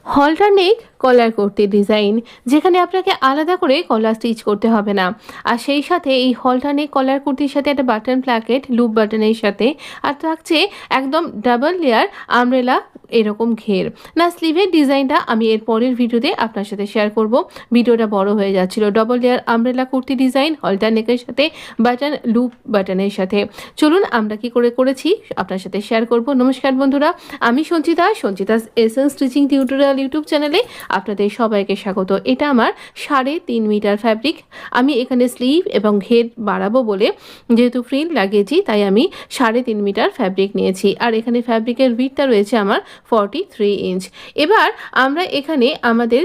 হলটার নেক কলার kurti design, যেখানে আপনাকে আলাদা করে কলার স্টিচ করতে হবে না। আর সেই সাথে এই হলটার নেক কলার কুর্তির সাথে একটা বাটন প্ল্যাকেট লুপ বাটনের সাথে আর থাকছে একদম ডাবল লেয়ার আমব্রেলা এরকম ঘের। না, স্লিভের ডিজাইনটা আমি এর পরের ভিডিওতে আপনার সাথে শেয়ার করব। ভিডিওটা বড় হয়ে যাচ্ছিল। Double layer umbrella kurti design halter নেকের সাথে বাটন লুপ বাটনের সাথে। চলুন আমরা কি করে করেছি আপনার সাথে শেয়ার করব। নমস্কার বন্ধুরা, আমি Sanchita's essence stitching tutorial YouTube চ্যানেলে আপনাদের সবাইকে স্বাগত। এটা আমার 3.5 মিটার ফ্যাব্রিক। আমি এখানে স্লিভ এবং ঘের বাড়াবো বলে যেহেতু ফ্রিল লাগিয়েছি, তাই আমি 3.5 মিটার ফ্যাব্রিক নিয়েছি। আর এখানে ফ্যাব্রিকের উইডথটা রয়েছে আমার 43 ইঞ্চ। এবার আমরা এখানে আমাদের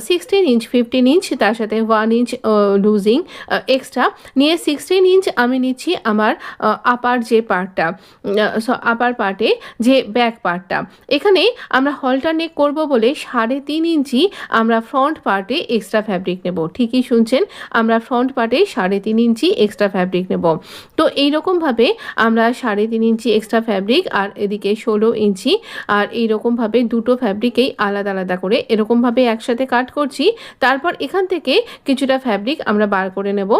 16 ইঞ্চ 15 ইঞ্চ তার সাথে 1 ইঞ্চ লুজিং এক্সট্রা নিয়ে 16 ইঞ্চ আমি নিচ্ছি আমার আপার যে পার্টটা, আপার পার্টে যে ব্যাক পার্টটা। এখানে আমরা হলটার নেক করবো বলে 3.5 ইঞ্চি আমরা ফ্রন্ট পার্টে এক্সট্রা ফ্যাব্রিক নেব। ঠিকই শুনছেন, আমরা ফ্রন্ট পার্টে 3.5 ইঞ্চি এক্সট্রা ফ্যাব্রিক নেব। তো এইরকমভাবে আমরা 3.5 ইঞ্চি এক্সট্রা ফ্যাব্রিক আর এদিকে 16 ইঞ্চি আর এইরকমভাবে দুটো ফ্যাব্রিকেই আলাদা আলাদা করে এরকমভাবে একসাথে কাট করছি। তারপর এখান থেকে কিছুটা ফ্যাব্রিক আমরা বার করে নেব,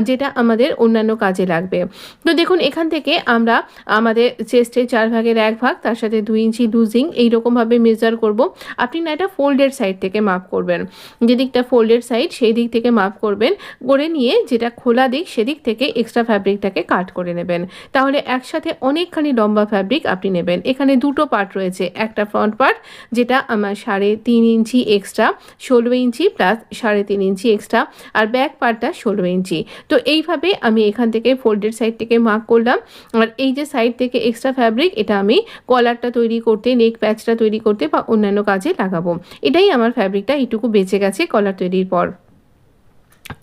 যেটা আমাদের অন্যান্য কাজে লাগবে। তো দেখুন, এখান থেকে আমরা আমাদের চেস্টের 4 ভাগের 1 ভাগ তার সাথে 2 ইঞ্চি লুজিং এইরকমভাবে মেজার করব। আপনি না এটা ফোল্ডেড সাইড থেকে মাপ করবেন, যে দিকটা ফোল্ডেড সাইড সেই দিক থেকে মাপ করবেন, করে নিয়ে যেটা খোলা দিক সেদিক থেকে এক্সট্রা ফ্যাব্রিকটাকে কাট করে নেবেন। তাহলে একসাথে অনেকখানি লম্বা ফ্যাব্রিক আপনি নেবেন। এখানে দুটো পার্ট রয়েছে, একটা ফ্রন্ট পার্ট যেটা আমার 3.5 inch extra 16 inch plus 3.5 inch extra, আর ব্যাক পার্টটা 16 ইঞ্চি। তো এইভাবে আমি এখান থেকে ফোল্ডেড সাইড থেকে মার্ক করলাম। আর এই যে সাইড থেকে এক্সট্রা ফ্যাব্রিক, এটা আমি কলারটা তৈরি করতে, নেক প্যাচটা তৈরি করতে বা অন্যান্য কাজে লাগাবো। এটাই আমার ফ্যাব্রিকটা এইটুকু বেঁচে গেছে কলার তৈরির পর।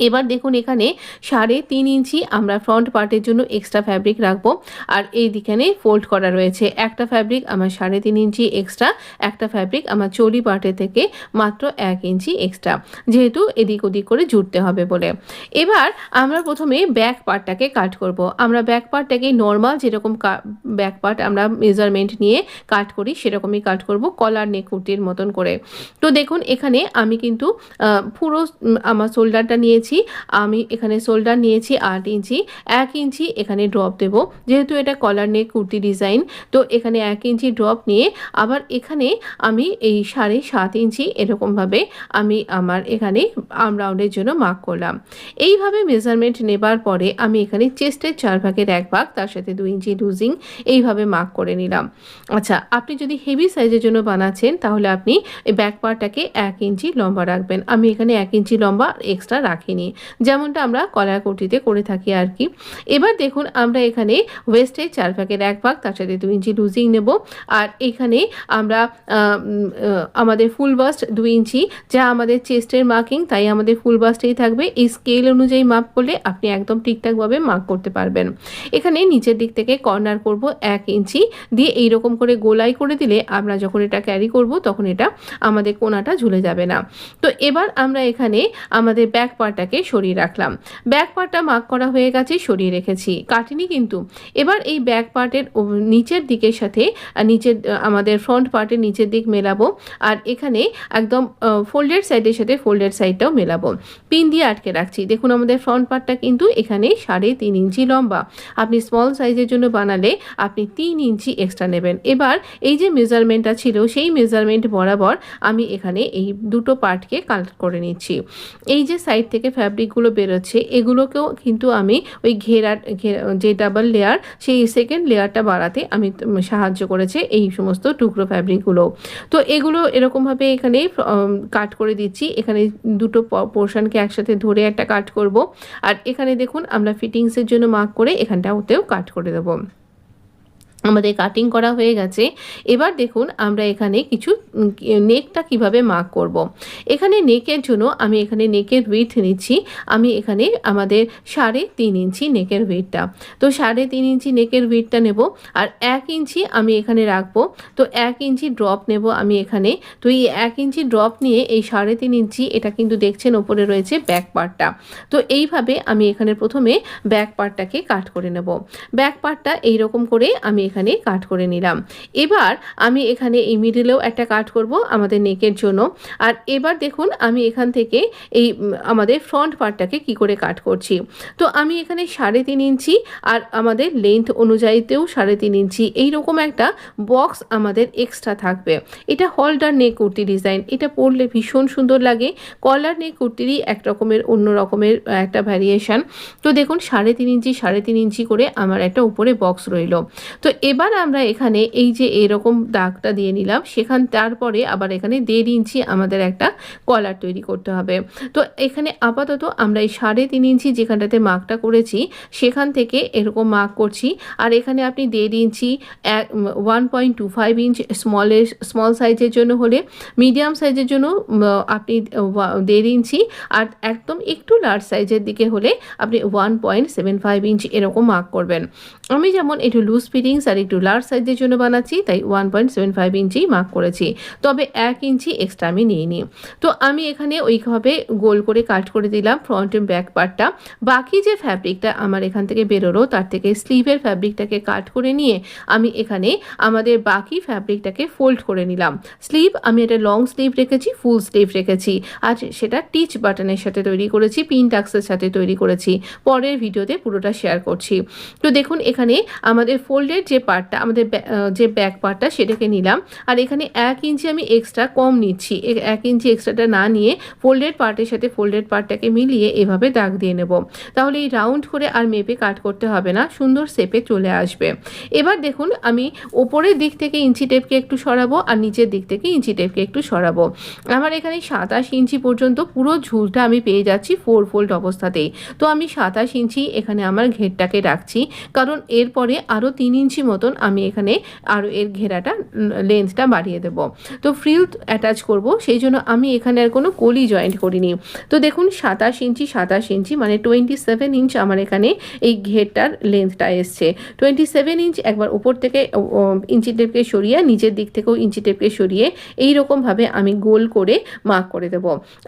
এবার দেখুন, এখানে 3.5 ইঞ্চি আমরা ফ্রন্ট পার্টের জন্য এক্সট্রা ফ্যাব্রিক রাখবো। আর এই দিখানে ফোল্ড করা রয়েছে একটা ফ্যাব্রিক আমার 3.5 ইঞ্চি এক্সট্রা, একটা ফ্যাব্রিক আমার চলি পার্টের থেকে মাত্র 1 ইঞ্চি এক্সট্রা, যেহেতু এদিক ওদিক করে জুড়তে হবে বলে। এবার আমরা প্রথমে ব্যাক পার্টটাকে কাট করব। আমরা ব্যাক পার্টটাকে নর্মাল যেরকম ব্যাক পার্ট আমরা মেজারমেন্ট নিয়ে কাট করি সেরকমই কাট করব, কলার নেক কুর্তির মতন করে। তো দেখুন, এখানে আমি কিন্তু পুরো আমার শোল্ডারটা নিয়েছি। আমি এখানে শোল্ডার নিয়েছি 8 ইঞ্চি, 1 ইঞ্চি এখানে ড্রপ দেব, যেহেতু এটা কলার নেক কুর্তি ডিজাইন। তো এখানে 1 ইঞ্চি ড্রপ নিয়ে আবার এখানে আমি এই 7.5 ইঞ্চি এরকমভাবে আমি আমার এখানে আর্ম রাউন্ডের জন্য মার্ক করলাম। এইভাবে মেজারমেন্ট নেবার পরে আমি এখানে চেস্টের 4 ভাগের 1 ভাগ তার সাথে 2 ইঞ্চি লুজিং এইভাবে মার্ক করে নিলাম। আচ্ছা, আপনি যদি হেভি সাইজের জন্য বানাচ্ছেন তাহলে আপনি এই ব্যাক পার্টটাকে 1 ইঞ্চি লম্বা রাখবেন। আমি এখানে 1 ইঞ্চি লম্বা এক্সট্রা রাখিনি, যেমনটা আমরা কলার কুর্তিতে করে থাকি আর কি। এবার দেখুন, আমরা এখানে ওয়েস্টের 4 ভাগের 1 ভাগ তার সাথে 2 ইঞ্চি লুজিং নেব। আর এখানে আমরা আমাদের ফুল বাস্ট 2 ইঞ্চি, যা আমাদের চেস্টের মার্কিং, তাই আমাদের ফুল বাস্টেই থাকবে। এই স্কেল অনুযায়ী মাপ করলে আপনি একদম ঠিকঠাকভাবে মার্ক করতে পারবেন। এখানে নিচের দিক থেকে কর্নার করব 1 ইঞ্চি দিয়ে, এইরকম করে গোলাই করে দিলে আমরা যখন এটা ক্যারি করব তখন এটা আমাদের কোনাটা ঝুলে যাবে না। তো এবার আমরা এখানে আমাদের ব্যাক পার্টটাকে সরিয়ে রাখলাম। ব্যাক পার্টটা মার্ক করা হয়ে গেছে, সরিয়ে রেখেছি, কাটিনি কিন্তু। এবার এই ব্যাক পার্টের নিচের দিকের সাথে নিচের আমাদের ফ্রন্ট পার্টের নিচের দিক মেলাবো। আর এখানে একদম ফোল্ডেড সাইডের সাথে ফোল্ডেড সাইডটাও মেলাবো, পিন দিয়ে আটকে রাখছি। দেখুন, আমাদের ফ্রন্ট পার্টটা কিন্তু এখানে 3.5 ইঞ্চি লম্বা। আপনি স্মল সাইজের জন্য বানালে আপনি 3 ইঞ্চি এক্সট্রা নেবেন। এবার এই যে মেজারমেন্টটা ছিল সেই মেজারমেন্ট বরাবর আমি এখানে এই দুটো পার্টকে কাট করে নিচ্ছি। এই যে সাইড থেকে ফ্যাব্রিকগুলো বেরোচ্ছে এগুলোকেও কিন্তু আমি ওই যে ডাবল লেয়ার সেই সেকেন্ড লেয়ারটা বাড়াতে আমি সাহায্য করেছে এই সমস্ত টুকরো ফ্যাব্রিকগুলো। তো এগুলো এরকমভাবে এখানে কাট করে দিচ্ছি। এখানে দুটো পোর্শনকে একসাথে ধরে একটা কাট করব। আর এখানে দেখুন, আমরা ফিটিংসের জন্য মার্ক করে এখানটাতেও কাট করে দেবো। আমাদের কাটিং করা হয়ে গেছে। এবার দেখুন, আমরা এখানে কিছু নেকটা কিভাবে মার্ক করব। এখানে নেকের জন্য আমি এখানে নেকের উইডথ নিচ্ছি। আমি এখানে আমাদের 3.5 ইঞ্চি নেকের উইডথটা, তো 3.5 ইঞ্চি নেকের উইডথটা নেব। আর 1 ইঞ্চি আমি এখানে রাখবো। তো 1 ইঞ্চি ড্রপ নেব আমি এখানে। তো এই 1 ইঞ্চি ড্রপ নিয়ে এই 3.5 ইঞ্চি, এটা কিন্তু দেখছেন ওপরে রয়েছে ব্যাক পার্টটা। তো এইভাবে আমি এখানে প্রথমে ব্যাক পার্টটাকে কাট করে নেব। ব্যাক পার্টটা এইরকম করে আমি এখানে এখানে কাট করে নিলাম। এবার আমি এখানে এই মিডলেও একটা কাট করব আমাদের নেকের জন্য। আর এবার দেখুন আমি এখান থেকে এই আমাদের ফ্রন্ট পার্টটাকে কি করে কাট করছি। তো আমি এখানে 3.5 ইঞ্চি আর আমাদের লেন্থ অনুযায়ীতেও 3.5 ইঞ্চি এইরকম একটা বক্স আমাদের এক্সট্রা থাকবে। এটা হলটার নেক কুর্তি ডিজাইন, এটা পরলে ভীষণ সুন্দর লাগে। কলার নেক কুর্তিরই এক রকমের অন্য রকমের একটা ভ্যারিয়েশন। তো দেখুন 3.5 ইঞ্চি করে আমার একটা উপরে বক্স রইল। তো এবার আমরা এখানে এই যে এরকম দাগটা দিয়ে নিলাম, তারপরে আবার এখানে 1.5 ইঞ্চি আমাদের একটা কলার তৈরি করতে হবে। তো এখানে আপাতত আমরা এই 3.5 ইঞ্চি যেখানটাতে মার্কটা করেছি সেখান থেকে এরকম মার্ক করছি। আর এখানে আপনি 1.5 ইঞ্চি 1.25 ইঞ্চ স্মল সাইজের জন্য হলে, মিডিয়াম সাইজের জন্য আপনি 1.5 ইঞ্চি, আর একদম একটু লার্জ সাইজের দিকে হলে আপনি 1.75 ইঞ্চ এরকম মার্ক করবেন। আমি যেমন একটু লুজ ফিটিংস আর একটু লার্জ সাইজের জন্য বানাচ্ছি তাই 1.75 ইঞ্চি মার্ক করেছি, তবে 1 ইঞ্চি এক্সট্রা আমি নিইনি। তো আমি এখানে ওইভাবে গোল করে কাট করে দিলাম ফ্রন্ট এবং ব্যাক পার্টটা। বাকি যে ফ্যাব্রিকটা আমার এখান থেকে বেরোলো তার থেকে স্লিভের ফ্যাব্রিকটাকে কাট করে নিয়ে আমি এখানে আমাদের বাকি ফ্যাব্রিকটাকে ফোল্ড করে নিলাম। স্লিভ আমি একটা লং স্লিভ রেখেছি, ফুল স্লিভ রেখেছি, আর সেটা টিচ বাটনের সাথে তৈরি করেছি, পিন টাক্সের সাথে তৈরি করেছি। পরের ভিডিওতে পুরোটা শেয়ার করছি। তো দেখুন এখানে আমাদের ফোল্ডের যে পার্টটা, আমাদের যে ব্যাক পার্টটা সেটাকে নিলাম, আর এখানে 1 ইঞ্চি আমি এক্সট্রা কম নিচ্ছি। 1 ইঞ্চি এক্সট্রাটা না নিয়ে ফোল্ডেড পার্টের সাথে ফোল্ডেড পার্টটাকে মিলিয়ে এভাবে দাগ দিয়ে নেব। তাহলে এই রাউন্ড করে আর মেপে কাট করতে হবে না, সুন্দর শেপে চলে আসবে। এবার দেখুন আমি ওপরের দিক থেকে ইঞ্চি টেপকে একটু সরাবো আর নিচের দিক থেকে ইঞ্চি টেপকে একটু সরাবো। আমার এখানে 27 ইঞ্চি পর্যন্ত পুরো ঝুলটা আমি পেয়ে যাচ্ছি 4 ফোল্ড অবস্থাতেই। তো আমি 27 ইঞ্চি এখানে আমার ঘেরটাকে রাখছি, কারণ এরপরে আরও 3 ইঞ্চি মতন আমি এখানে আরও এর ঘেরাটা লেন্থটা বাড়িয়ে দেব। তো ফ্রিল অ্যাটাচ করব, সেই জন্য আমি এখানে আর কোনো কলি জয়েন্ট করিনি। তো দেখুন 27 ইঞ্চি মানে 27 ইঞ্চ আমার এখানে এই ঘেরটার লেন্থটা এসছে। 27 ইঞ্চ একবার উপর থেকে ইঞ্চি টেপকে সরিয়ে, নিচের দিক থেকেও ইঞ্চি টেপকে সরিয়ে এইরকমভাবে আমি গোল করে মার্ক করে দেব।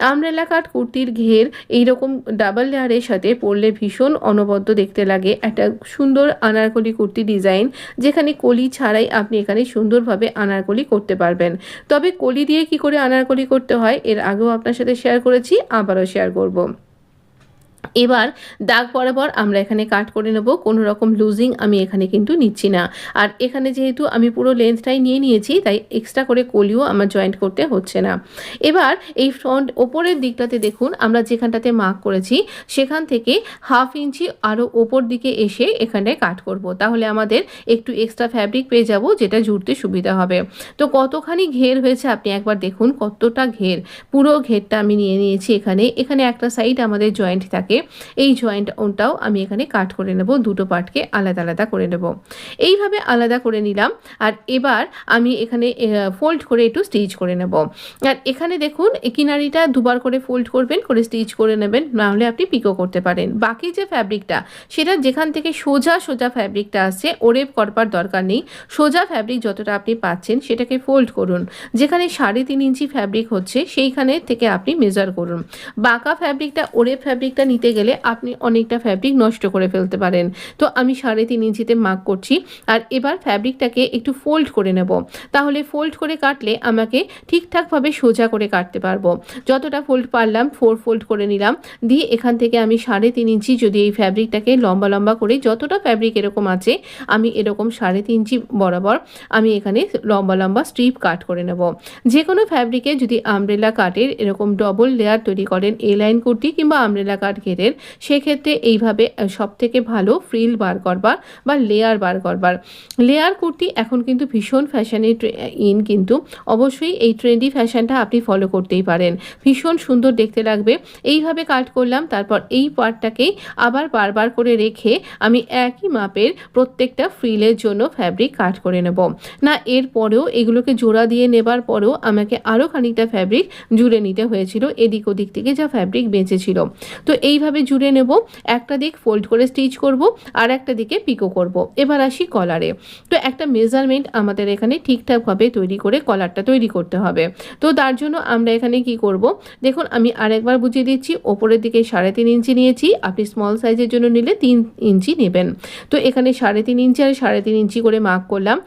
আমব্রেলা কাট কুর্তির ঘের এইরকম ডাবল লেয়ারের সাথে পরলে ভীষণ অনবদ্য দেখতে লাগে। একটা সুন্দর আনারকলি কুর্তি ডিজাইন, যেখানে কলি ছাড়াই আপনি এখানে সুন্দরভাবে আনারকলি করতে পারবেন। তবে কলি দিয়ে কি করে আনারকলি করতে হয় এর আগেও আপনার সাথে শেয়ার করেছি, আবারও শেয়ার করব। এবার দাগ বরাবর আমরা এখানে কাট করে নেব, কোনো রকম লুজিং আমি এখানে কিন্তু নিচ্ছি না। আর এখানে যেহেতু আমি পুরো লেন্থটাই নিয়ে নিয়েছি তাই এক্সট্রা করে কলিও আমার জয়েন্ট করতে হচ্ছে না। এবার এই ফ্রন্ট ওপরের দিকটাতে দেখুন আমরা যেখানটাতে মার্ক করেছি সেখান থেকে 1/2 ইঞ্চি আরও ওপর দিকে এসে এখানটায় কাট করব, তাহলে আমাদের একটু এক্সট্রা ফ্যাব্রিক পেয়ে যাব, যেটা জুড়তে সুবিধা হবে। তো কতখানি ঘের হয়েছে আপনি একবার দেখুন, কতটা ঘের, পুরো ঘেরটা আমি নিয়ে নিয়েছি। এখানে একটা সাইড আমাদের জয়েন্ট থাকে, এই জয়েন্টটাও আমি এখানে কাট করে নেব, দুটো পার্টকে আলাদা আলাদা করে নেব। এইভাবে আলাদা করে নিলাম। আর এবার আমি এখানে ফোল্ড করে একটু স্টিচ করে নেব। আর এখানে দেখুন কিনারিটা দুবার করে ফোল্ড করবেন, করে স্টিচ করে নেবেন, নাহলে আপনি পিকো করতে পারেন। বাকি যে ফ্যাব্রিকটা সেটা যেখান থেকে সোজা ফ্যাব্রিকটা আসছে ওরেপ করবার দরকার নেই। সোজা ফ্যাব্রিক যতটা আপনি পাচ্ছেন সেটাকে ফোল্ড করুন। যেখানে 3.5 ইঞ্চি ফ্যাব্রিক হচ্ছে সেইখানে থেকে আপনি মেজার করুন। বাঁকা ফ্যাব্রিকটা, ওরেপ ফ্যাব্রিকটা নিতে গেলে আপনি অনেকটা ফ্যাব্রিক নষ্ট করে ফেলতে পারেন। তো আমি 3.5 ইঞ্চিতে মার্ক করছি। আর এবার ফ্যাব্রিকটাকে একটু ফোল্ড করে নেব, তাহলে ফোল্ড করে কাটলে আমাকে ঠিকঠাকভাবে সোজা করে কাটতে পারবো। যতটা ফোল্ড পারলাম 4 ফোল্ড করে নিলাম, দিয়ে এখান থেকে আমি 3.5 ইঞ্চি যদি এই ফ্যাব্রিকটাকে লম্বা করে, যতটা ফ্যাব্রিক এরকম আছে আমি এরকম 3.5 ইঞ্চি বরাবর আমি এখানে লম্বা স্ট্রিপ কাট করে নেব। যে কোনো ফ্যাব্রিকে যদি আমব্রেলা কাটের এরকম ডবল লেয়ার তৈরি করেন, এ লাইন কুর্তি কিংবা আমব্রেলা কাট ঘেরের, সেক্ষেত্রে এইভাবে সবথেকে ভালো ফ্রিল বার করবার বা লেয়ার বার করবার। লেয়ার কুর্তি এখন কিন্তু ভীষণ ফ্যাশনে কিন্তু অবশ্যই এই ট্রেন্ডি ফ্যাশনটা আপনি ফলো করতেই পারেন, ভীষণ সুন্দর দেখতে লাগবে। এইভাবে কাট করলাম, তারপর এই পার্টটাকেই আবার বারবার করে রেখে আমি একই মাপের প্রত্যেকটা ফ্রিলের জন্য ফ্যাব্রিক কাট করে নেব। না এরপরেও এগুলোকে জোড়া দিয়ে নেবার পরেও আমাকে আরও খানিকটা ফ্যাব্রিক জুড়ে নিতে হয়েছিল এদিক ওদিক থেকে যা ফ্যাব্রিক বেঁচেছিল। তো এইভাবে এইভাবে জুড়ে নেব, একটা দিক ফোল্ড করে স্টিচ করব আর একটা দিকে পিকো করব। এবার আসি কলারে। তো একটা মেজারমেন্ট আমাদের এখানে ঠিকঠাকভাবে তৈরি করে কলারটা তৈরি করতে হবে। তো তার জন্য আমরা এখানে কি করব, দেখুন আমি আরেকবার বুঝিয়ে দিচ্ছি। ওপরের দিকে 3.5 ইঞ্চি নিয়েছি, আপনি স্মল সাইজের জন্য নিলে 3 ইঞ্চি নেবেন। তো এখানে 3.5 ইঞ্চি আর 3.5 ইঞ্চি করে মার্ক করলাম।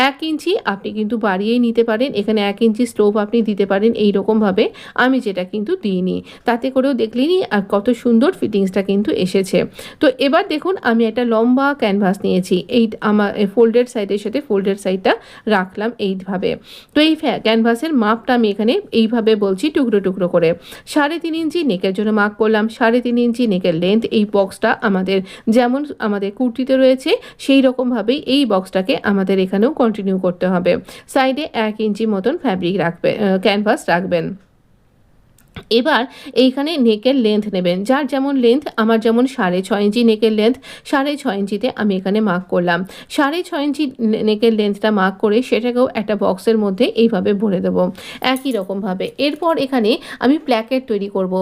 1 ইঞ্চি আপনি কিন্তু বাড়িয়েই নিতে পারেন, এখানে 1 ইঞ্চি স্টোভ আপনি দিতে পারেন এইরকমভাবে, আমি যেটা কিন্তু দিইনি। তাতে করেও দেখলেনি কত সুন্দর ফিটিংসটা কিন্তু এসেছে। তো এবার দেখুন আমি একটা লম্বা ক্যানভাস নিয়েছি, এই আমার ফোল্ডেড সাইডের সাথে ফোল্ডেড সাইডটা রাখলাম এইভাবে। তো এই ক্যানভাসের মাপটা আমি এখানে এইভাবে বলছি টুকরো টুকরো করে। 3.5 ইঞ্চি নেকের জন্য মার্ক করলাম, 3.5 ইঞ্চি নেকের লেন্থ। এই বক্সটা আমাদের যেমন আমাদের কুর্তিতে রয়েছে সেই রকমভাবেই এই বক্সটাকে আমাদের এখানেও কন্টিনিউ করতে হবে। সাইডে 1 ইঞ্চি মতন ফ্যাব্রিক রাখবে, ক্যানভাস রাখবেন। এবার এইখানে নেকের লেন্থ নেবেন, যার যেমন লেন্থ, আমার যেমন 6.5 ইঞ্চি নেকের লেন্থ, 6.5 ইঞ্চিতে আমি এখানে মার্ক করলাম। 6.5 ইঞ্চি নেকের লেন্থটা মার্ক করে সেটাকেও একটা বক্সের মধ্যে এইভাবে ভরে দেবো একই রকমভাবে। এরপর এখানে আমি প্ল্যাকেট তৈরি করব।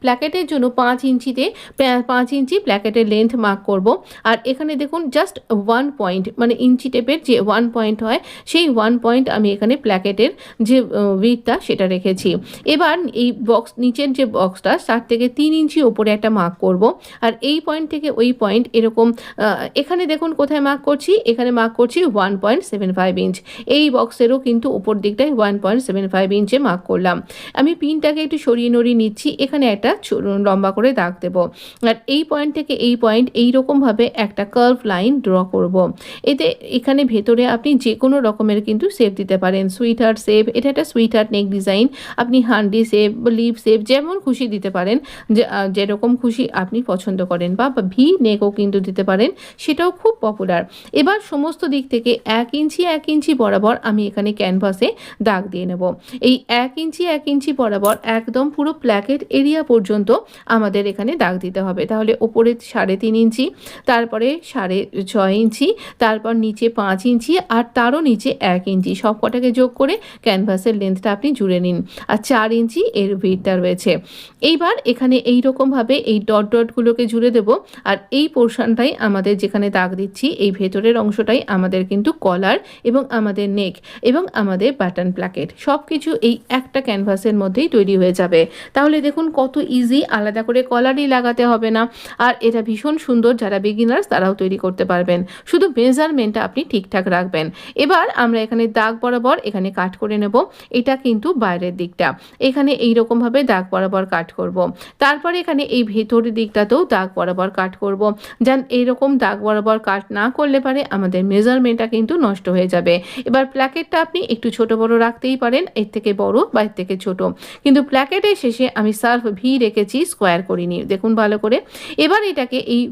প্ল্যাকেটের জন্য 5 ইঞ্চিতে 5 ইঞ্চি প্ল্যাকেটের লেন্থ মার্ক করব। আর এখানে দেখুন জাস্ট 1 পয়েন্ট, মানে ইঞ্চি টেপের যে 1 পয়েন্ট হয় সেই 1 পয়েন্ট আমি এখানে প্ল্যাকেটের যে উইডথটা সেটা রেখেছি। এবার এই নিচের যে বক্সটা তার থেকে 3 ইঞ্চি ওপরে একটা মার্ক করব। আর এই পয়েন্ট থেকে ওই পয়েন্ট এরকম, এখানে দেখুন কোথায় মার্ক করছি, এখানে মার্ক করছি 1.75 ইঞ্চ। এই বক্সেরও কিন্তু উপর দিকটায় 1.75 ইঞ্চে মার্ক করলাম। আমি পিনটাকে একটু সরিয়ে নড়িয়ে নিচ্ছি, এখানে একটা লম্বা করে দাগ দেব। আর এই পয়েন্ট থেকে এই পয়েন্ট এইরকমভাবে একটা কার্ভ লাইন ড্র করব। এতে এখানে ভেতরে আপনি যে কোনো রকমের কিন্তু শেপ দিতে পারেন, সুইট হার্ট শেপ, এটা একটা সুইট হার্ট নেক ডিজাইন, আপনি হান্ডি শেপ, লিভ শেপ যেমন খুশি দিতে পারেন, যেরকম খুশি আপনি পছন্দ করেন, বা ভি নেকও কিন্তু দিতে পারেন, সেটাও খুব পপুলার। এবার সমস্ত দিক থেকে 1 ইঞ্চি বরাবর আমি এখানে ক্যানভাসে দাগ দিয়ে নেব। এই 1 ইঞ্চি বরাবর একদম পুরো প্ল্যাকেট এরিয়া পর্যন্ত আমাদের এখানে দাগ দিতে হবে। তাহলে ওপরে 3.5 ইঞ্চি, তারপরে 6.5 ইঞ্চি, তারপর নিচে 5 ইঞ্চি, আর তারও নিচে 1 ইঞ্চি, সব কটাকে যোগ করে ক্যানভাসের লেন্থটা আপনি জুড়ে নিন। আর 4 ইঞ্চি এর উইডথটা রয়েছে। এইবার এখানে এই রকমভাবে এই ডটগুলোকে জুড়ে দেব। আর এই পোর্শনটাই আমাদের, যেখানে দাগ দিচ্ছি এই ভেতরের অংশটাই আমাদের কিন্তু কলার এবং আমাদের নেক এবং আমাদের বাটন প্ল্যাকেট সব কিছু এই একটা ক্যানভাসের মধ্যেই তৈরি হয়ে যাবে। তাহলে দেখুন কত ইজি, আলাদা করে কলারই লাগাতে হবে না। আর এটা ভীষণ সুন্দর, যারা বিগিনার্স তারাও তৈরি করতে পারবেন, শুধু মেজারমেন্টটা আপনি ঠিকঠাক রাখবেন। এবার আমরা এখানে দাগ বরাবর এখানে কাট করে নেব। এটা কিন্তু বাইরের দিকটা, এখানে এইরকমভাবে দাগ বরাবর কাট করব। তারপরে এখানে এই ভেতরের দিকটাতেও দাগ বরাবর কাট করব। যেন এইরকম দাগ বরাবর কাট না করলে পারে আমাদের মেজারমেন্টটা কিন্তু নষ্ট হয়ে যাবে। এবার প্ল্যাকেটটা আপনি একটু ছোট বড় রাখতেই পারেন, এর থেকে বড় বা এর থেকে ছোট, কিন্তু প্ল্যাকেটের শেষে আমি সার্ফ ভি রেখেছি, স্কোয়ার করিনি, দেখুন ভালো করে। এবার এটাকে এই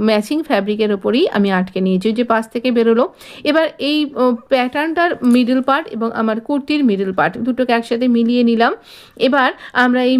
ম্যাচিং ফ্যাব্রিকের ওপরেই আমি আটকে নিয়েছি, যে পাশ থেকে বেরোলো। এবার এই প্যাটার্নটার মিডল পার্ট এবং আমার কুর্তির মিডল পার্ট দুটোকে একসাথে মিলিয়ে নিলাম। এবার আমরা এই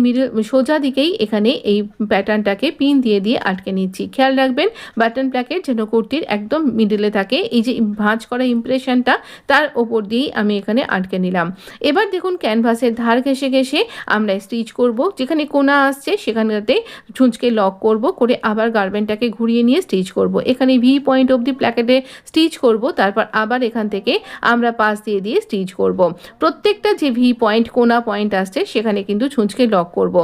সোজা দিকেই এখানে এই প্যাটার্নটাকে পিন দিয়ে আটকে নিচ্ছি। খেয়াল রাখবেন বাটন প্ল্যাকেট যেন কুর্তির একদম মিডলে থাকে, এই যে ভাঁজ করা ইমপ্রেশনটা তার ওপর দিয়েই আমি এখানে আটকে নিলাম। এবার দেখুন ক্যানভাসের ধার ঘেঁষে ঘেঁষে আমরা স্টিচ করব, যেখানে কোনা আসছে সেখানটাতে ছুঁচকে লক করব, করে আবার গার্মেন্টটাকে ঘুরিয়ে নিয়ে স্টিচ করব। এখানে ভি পয়েন্ট অবধি প্ল্যাকেটে স্টিচ করব, তারপর আবার এখান থেকে আমরা পাশ দিয়ে স্টিচ করব। প্রত্যেকটা যে ভি পয়েন্ট কোনা পয়েন্ট আসছে সেখানে কিন্তু ছুঁচকে লক করব।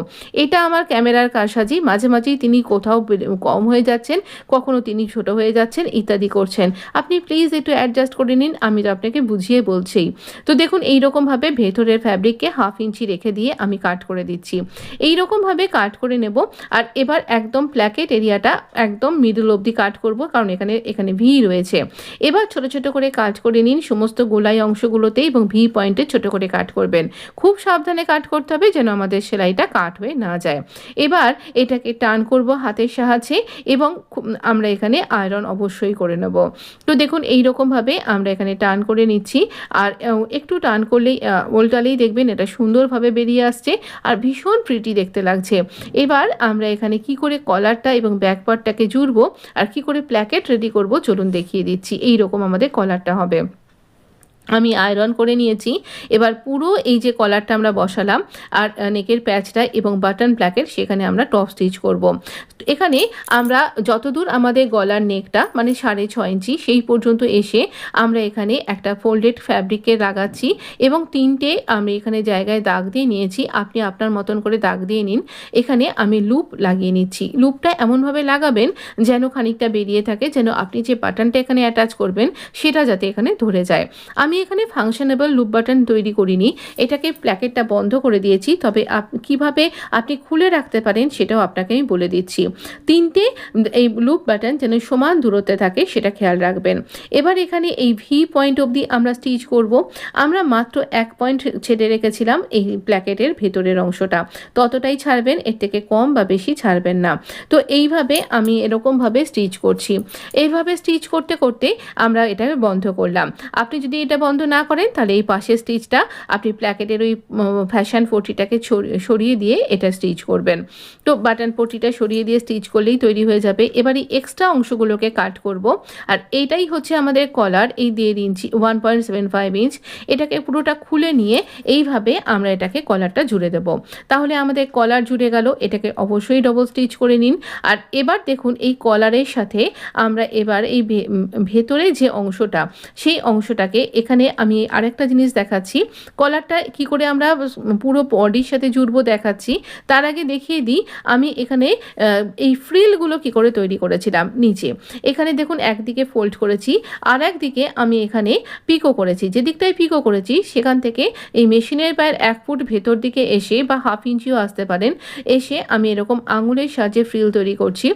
এটা আমার ক্যামেরার কারসাজি, মাঝে মাঝেই তিনি কোথাও কম হয়ে যাচ্ছেন, কখনো তিনি ছোট হয়ে যাচ্ছেন, ইত্যাদি করছেন। আপনি প্লিজ একটু অ্যাডজাস্ট করে নিন, আমি তো আপনাকে বুঝিয়ে বলছি। তো দেখুন এইরকমভাবে ভেতরের ফ্যাব্রিককে 1/2 ইঞ্চি রেখে দিয়ে আমি কাট করে দিচ্ছি। এইরকমভাবে কাট করে নেব। আর এবার একদম প্ল্যাকেট এরিয়াটা একদম মিডল অবধি কাট করব, কারণ এখানে ভি রয়েছে। এবার ছোট ছোট করে কাট করে নিন সমস্ত গোলাই অংশগুলোতে, এবং ভি পয়েন্টে ছোট করে কাট করবেন। খুব সাবধানে কাট করতে হবে যেন আমাদের সেলাইটা কাট হয়ে না যায়। এবার এটাকে টার্ন করব হাতের সাহায্যে, এবং আমরা এখানে আয়রন অবশ্যই করে নেব। তো দেখুন এইরকমভাবে আমরা এখানে টার্ন করে নিচ্ছি। আর একটু টার্ন করলেই উল্টালেই দেখবেন এটা সুন্দরভাবে বেরিয়ে আসছে আর ভীষণ প্রিটি দেখতে লাগছে। এবার আমরা এখানে কি করে কলারটা এবং ব্যাক পার্টটাকে জুড়বো আর কি করে প্ল্যাকেট রেডি করব চলুন দেখিয়ে দিচ্ছি। এইরকম আমাদের কলারটা হবে। আমি আয়রন করে নিয়েছি। এবার পুরো এই যে কলারটা আমরা বসালাম আর নেকের প্যাচটা এবং বাটন প্লাকেট সেখানে আমরা টপ স্টিচ করব। এখানে আমরা যতদূর আমাদের গলার নেকটা মানে 6.5 ইঞ্চি সেই পর্যন্ত এসে আমরা এখানে একটা ফোল্ডেড ফ্যাব্রিকের লাগাচ্ছি এবং 3টে আমি এখানে জায়গায় দাগ দিয়ে নিয়েছি। আপনি আপনার মতন করে দাগ দিয়ে নিন। এখানে আমি লুপ লাগিয়ে নিচ্ছি। লুপটা এমনভাবে লাগাবেন যেন খানিকটা বেরিয়ে থাকে, যেন আপনি যে বাটনটা এখানে অ্যাটাচ করবেন সেটা যাতে এখানে ধরে যায়। আমি এখানে ফাংশনেবল লুপ বাটন তৈরি করিনি, এটাকে প্ল্যাকেটটা বন্ধ করে দিয়েছি। তবে কিভাবে আপনি খুলে রাখতে পারেন সেটাও আপনাকে আমি বলে দিচ্ছি। 3টে এই লুপ বাটন যেন সমান দূরত্বে থাকে সেটা খেয়াল রাখবেন। এবার এখানে এই ভি পয়েন্ট অবধি আমরা স্টিচ করব। আমরা মাত্র 1 পয়েন্ট ছেড়ে রেখেছিলাম এই প্ল্যাকেটের ভেতরের অংশটা, ততটাই ছাড়বেন, এর থেকে কম বা বেশি ছাড়বেন না। তো এইভাবে আমি এরকমভাবে স্টিচ করছি। এইভাবে স্টিচ করতে করতে আমরা এটাকে বন্ধ করলাম। আপনি যদি এটা বন্ধ না করেন তাহলে এই পাশের স্টিচটা আপনি প্ল্যাকেটের ওই ফ্যাশন পট্টিটাকে সরিয়ে দিয়ে এটা স্টিচ করবেন। তো বাটন পট্টিটা সরিয়ে দিয়ে স্টিচ করলেই তৈরি হয়ে যাবে। এবার এই এক্সট্রা অংশগুলোকে কাট করব। আর এইটাই হচ্ছে আমাদের কলার, এই 1.5 ইঞ্চি 1.75 ইঞ্চ। এটাকে পুরোটা খুলে নিয়ে এইভাবে আমরা এটাকে কলারটা জুড়ে দেব। তাহলে আমাদের কলার জুড়ে গেল। এটাকে অবশ্যই ডবল স্টিচ করে নিন। আর এবার দেখুন এই কলারের সাথে আমরা এবার এই ভেতরে যে অংশটা সেই অংশটাকে এখানে আমি আরেকটা জিনিস দেখাচ্ছি। কলারটা কি করে আমরা পুরো বডির সাথে জুড়বো দেখাচ্ছি। তার আগে দেখিয়ে দিই আমি এখানে এই ফ্রিলগুলো কি করে তৈরি করেছিলাম। নিচে এখানে দেখুন একদিকে ফোল্ড করেছি আর একদিকে আমি এখানে পিকো করেছি। যে দিকটায় পিকো করেছি সেখান থেকে এই মেশিনের পায়ের 1 ফুট ভেতর দিকে এসে বা 1/2 ইঞ্চিও আসতে পারেন, এসে আমি এরকম আঙুলের সাহায্যে ফ্রিল তৈরি করছি।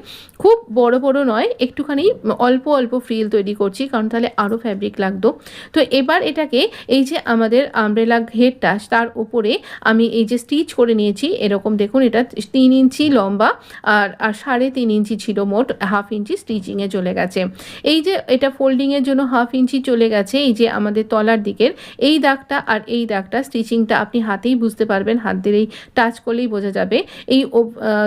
খুব বড় বড় নয়, একটুখানি অল্প অল্প ফ্রিল তৈরি করছি কারণ তাহলে আরও ফ্যাব্রিক লাগতো। তো এবার এটাকে এই যে আমাদের আমব্রেলা ঘেরটা তার উপরে আমি এই যে স্টিচ করে নিয়েছি এরকম দেখুন, এটা 3 ইঞ্চি লম্বা আর 3.5 ইঞ্চি ছিল, মোট 1/2 ইঞ্চি স্টিচিংয়ে চলে গেছে। এই যে এটা ফোল্ডিংয়ের জন্য 1/2 ইঞ্চি চলে গেছে। এই যে আমাদের তলার দিকের এই দাগটা আর এই দাগটা স্টিচিংটা আপনি হাতেই বুঝতে পারবেন, হাত দিলেই টাচ করলেই বোঝা যাবে। এই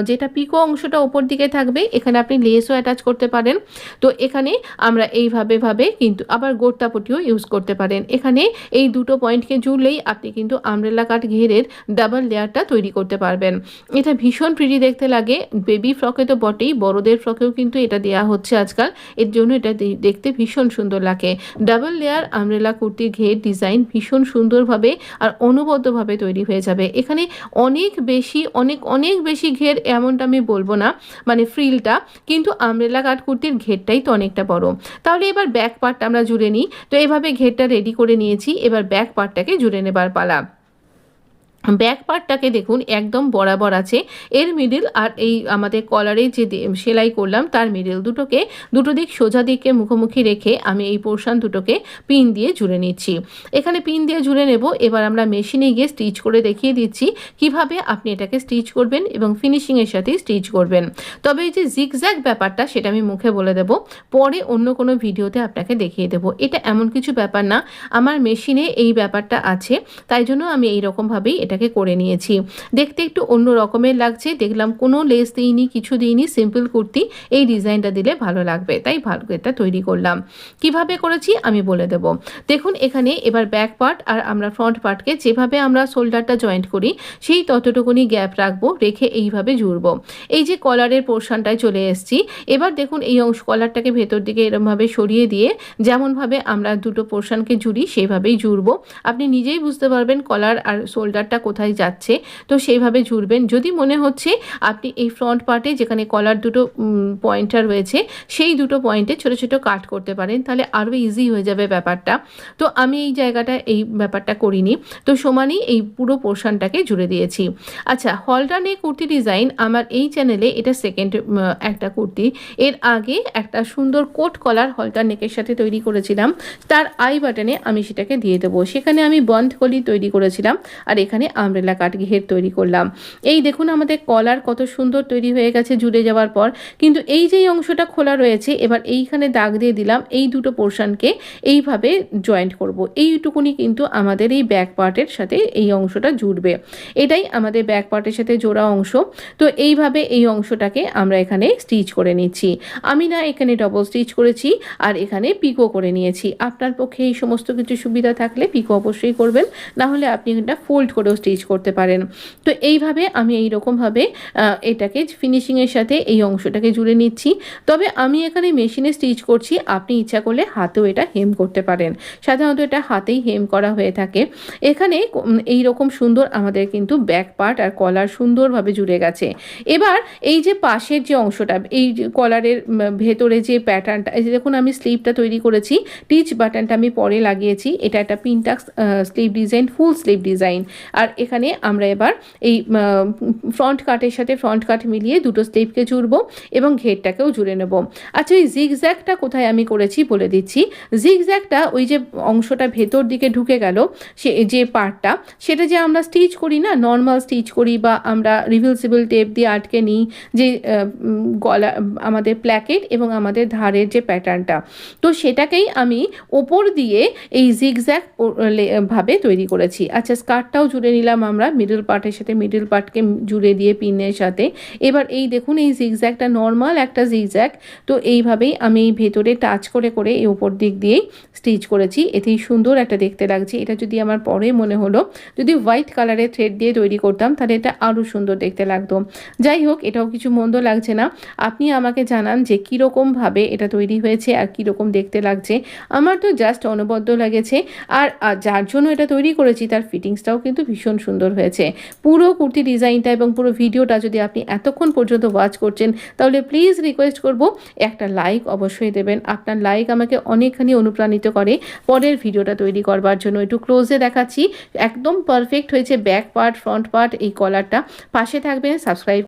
যেটা পিকো অংশটা ওপর দিকে থাকবে এখানে আপনি লেসও অ্যাটাচ করতে পারেন। তো এখানে আমরা এইভাবে কিন্তু আবার গোর্তাপটিও ইউজ করতে পারেন। এখানে এই দুটো পয়েন্টকে জুড়লেই আপনি কিন্তু আমব্রেলা কাট ঘেরের ডাবল লেয়ারটা তৈরি করতে পারবেন। এটা ভীষণ প্রিটি দেখতে লাগে। বেবি ফ্রকে তো বটেই, বড়দের ফ্রকেও কিন্তু এটা দেওয়া হচ্ছে আজকাল, এর জন্য এটা দেখতে ভীষণ সুন্দর লাগে। ডাবল লেয়ার আমব্রেলা কুর্তির ঘের ডিজাইন ভীষণ সুন্দরভাবে আর অনুবদ্ধভাবে তৈরি হয়ে যাবে। এখানে অনেক বেশি ঘের এমনটা আমি বলবো না, মানে ফ্রিলটা, কিন্তু আমব্রেলা কাট কুর্তির ঘেরটাই তো অনেকটা বড়। তাহলে এবার ব্যাক পার্টটা আমরা জুড়ে নিই। তো এইভাবে ঘেরটা রেডি করে নিয়েছি, এবার ব্যাক পার্টটাকে জুড়ে নেবার পালা। ব্যাক পার্টটাকে দেখুন একদম বরাবর আছে, এর মিডিল আর এই আমাদের কলারে যে সেলাই করলাম তার মিডিল দুটো দিক সোজা দিকে মুখোমুখি রেখে আমি এই পোর্শন দুটোকে পিন দিয়ে জুড়ে নিচ্ছি। এখানে পিন দিয়ে জুড়ে নেব। এবার আমরা মেশিনে গিয়ে স্টিচ করে দেখিয়ে দিচ্ছি কিভাবে আপনি এটাকে স্টিচ করবেন এবং ফিনিশিংয়ের সাথে স্টিচ করবেন। তবে এই যে জিগজ্যাগ ব্যাপারটা সেটা আমি মুখে বলে দেব, পরে অন্য কোনো ভিডিওতে আপনাকে দেখিয়ে দেব। এটা এমন কিছু ব্যাপার না, আমার মেশিনে এই ব্যাপারটা আছে, তাই জন্য আমি এইরকমভাবেই এটাকে করে নিয়েছি। দেখতে একটু অন্য রকমের লাগছে, দেখলাম কোনো লেস দিইনি, কিছু দিইনি, সিম্পল কুর্তি, এই ডিজাইনটা দিলে ভালো লাগবে, তাই ভালো এটা তৈরি করলাম। কিভাবে করেছি আমি বলে দেব। দেখুন এখানে এবার ব্যাক পার্ট আর আমরা ফ্রন্ট পার্টকে যেভাবে আমরা শোল্ডারটা জয়েন্ট করি সেই ততটুকুনি গ্যাপ রাখবো, রেখে এইভাবে জুড়বো। এই যে কলারের পোর্শনটায় চলে এসেছি। এবার দেখুন এই অংশ কলারটাকে ভেতর দিকে এরমভাবে সরিয়ে দিয়ে যেমনভাবে আমরা দুটো পোর্শনকে জুড়ি সেইভাবেই জুড়বো। আপনি নিজেই বুঝতে পারবেন কলার আর শোল্ডারটা কোথায় যাচ্ছে, তো সেইভাবে জুড়বেন। যদি মনে হচ্ছে আপনি এই ফ্রন্ট পার্টে যেখানে কলার দুটো পয়েন্টার রয়েছে সেই দুটো পয়েন্টে ছোট ছোট কাট করতে পারেন, তাহলে আরও ইজি হয়ে যাবে ব্যাপারটা। তো আমি এই জায়গাটা এই ব্যাপারটা করিনি, তো সমানই এই পুরো পোর্শনটাকে জুড়ে দিয়েছি। আচ্ছা, হলটার নেক কুর্তি ডিজাইন আমার এই চ্যানেলে এটা সেকেন্ড একটা কুর্তি। এর আগে একটা সুন্দর কোট কলার হলটার নেকের সাথে তৈরি করেছিলাম, তার আই বাটনে আমি সেটাকে দিয়ে দেবো। সেখানে আমি বন্ধ কলি তৈরি করেছিলাম আর এখানে আমব্রেলা কাট ঘের তৈরি করলাম। এই দেখুন আমাদের কলার কত সুন্দর তৈরি হয়ে গেছে জুড়ে যাওয়ার পর। কিন্তু এই যে অংশটা খোলা রয়েছে, এবার এইখানে দাগ দিয়ে দিলাম, এই দুটো পোর্শনকে এইভাবে জয়েন্ট করব। এইটুকুনি কিন্তু আমাদের এই ব্যাক পার্টের সাথে এই অংশটা জুড়বে, এটাই আমাদের ব্যাক পার্টের সাথে জোড়া অংশ। তো এইভাবে এই অংশটাকে আমরা এখানে স্টিচ করে নিচ্ছি। আমি না এখানে ডবল স্টিচ করেছি আর এখানে পিকো করে নিয়েছি। আপনার পক্ষে এই সমস্ত কিছু সুবিধা থাকলে পিকো অবশ্যই করবেন, না হলে আপনি এটা ফোল্ড করেও স্টিচ করতে পারেন। তো এইভাবে আমি এইরকমভাবে এটাকে ফিনিশিংয়ের সাথে এই অংশটাকে জুড়ে নিচ্ছি। তবে আমি এখানে মেশিনে স্টিচ করছি, আপনি ইচ্ছা করলে হাতেও এটা হেম করতে পারেন। সাধারণত এটা হাতেই হেম করা হয়ে থাকে। এখানে এই রকম সুন্দর আমাদের কিন্তু ব্যাক পার্ট আর কলার সুন্দরভাবে জুড়ে গেছে। এবার এই যে পাশের যে অংশটা, এই কলারের ভেতরে যে প্যাটার্নটা, এই যে দেখুন আমি স্লিভটা তৈরি করেছি, টিচ বাটনটা আমি পরে লাগিয়েছি। এটা একটা pintucks sleeve design, full sleeve design. আর এখানে আমরা এবার এই ফ্রন্ট কাটের সাথে ফ্রন্ট কাট মিলিয়ে দুটো স্লিভকে জুড়বো এবং ঘেরটাকেও জুড়ে নেব। আচ্ছা, এই জিগজ্যাগটা কোথায় আমি করেছি বলে দিচ্ছি। জিগজ্যাগটা ওই যে অংশটা ভেতর দিকে ঢুকে গেল, সে যে পার্টটা, সেটা যে আমরা স্টিচ করি না, নর্মাল স্টিচ করি বা আমরা রিভিলসিবল টেপ দিয়ে আটকে নিই, যে গলা আমাদের প্ল্যাকেট এবং আমাদের ধারের যে প্যাটার্নটা, তো সেটাকেই আমি ওপর দিয়ে এই জিগজ্যাগ ভাবে তৈরি করেছি। আচ্ছা, স্কার্টটাও জুড়ে নিলাম আমরা মিডল পার্টের সাথে, মিডল পার্টকে জুড়ে দিয়ে পিনের সাথে। এবার এই দেখুন এই জিগজ্যাগটা নর্মাল একটা জিগজ্যাগ, তো এইভাবেই আমি এই ভেতরে টাচ করে করে এই ওপর দিক দিয়েই স্টিচ করেছি। এতেই সুন্দর একটা দেখতে লাগছে। এটা যদি আমার পরে মনে হলো যদি হোয়াইট কালারের থ্রেড দিয়ে তৈরি করতাম তাহলে এটা আরও সুন্দর দেখতে লাগতো। যাই হোক, এটাও কিছু মন্দ লাগছে না। আপনি আমাকে জানান যে কীরকমভাবে এটা তৈরি হয়েছে আর কীরকম দেখতে লাগছে। আমার তো জাস্ট অনবদ্য লেগেছে। আর যার জন্য এটা তৈরি করেছি তার ফিটিংসটাও কিন্তু ভীষণ সুন্দর হয়েছে। পুরো কুর্তি ডিজাইনটা এবং পুরো ভিডিওটা যদি আপনি এতক্ষণ পর্যন্ত ওয়াচ করছেন, তাহলে প্লিজ রিকোয়েস্ট করব একটা লাইক অবশ্যই দেবেন। আপনার লাইক আমাকে অনেকখানি অনুপ্রাণিত করে পরের ভিডিওটা তৈরি করবার জন্য। একটু ক্লোজে দেখাচ্ছি, একদম পারফেক্ট হয়েছে ব্যাক পার্ট, ফ্রন্ট পার্ট, এই কলারটা। পাশে থাকবেন, সাবস্ক্রাইব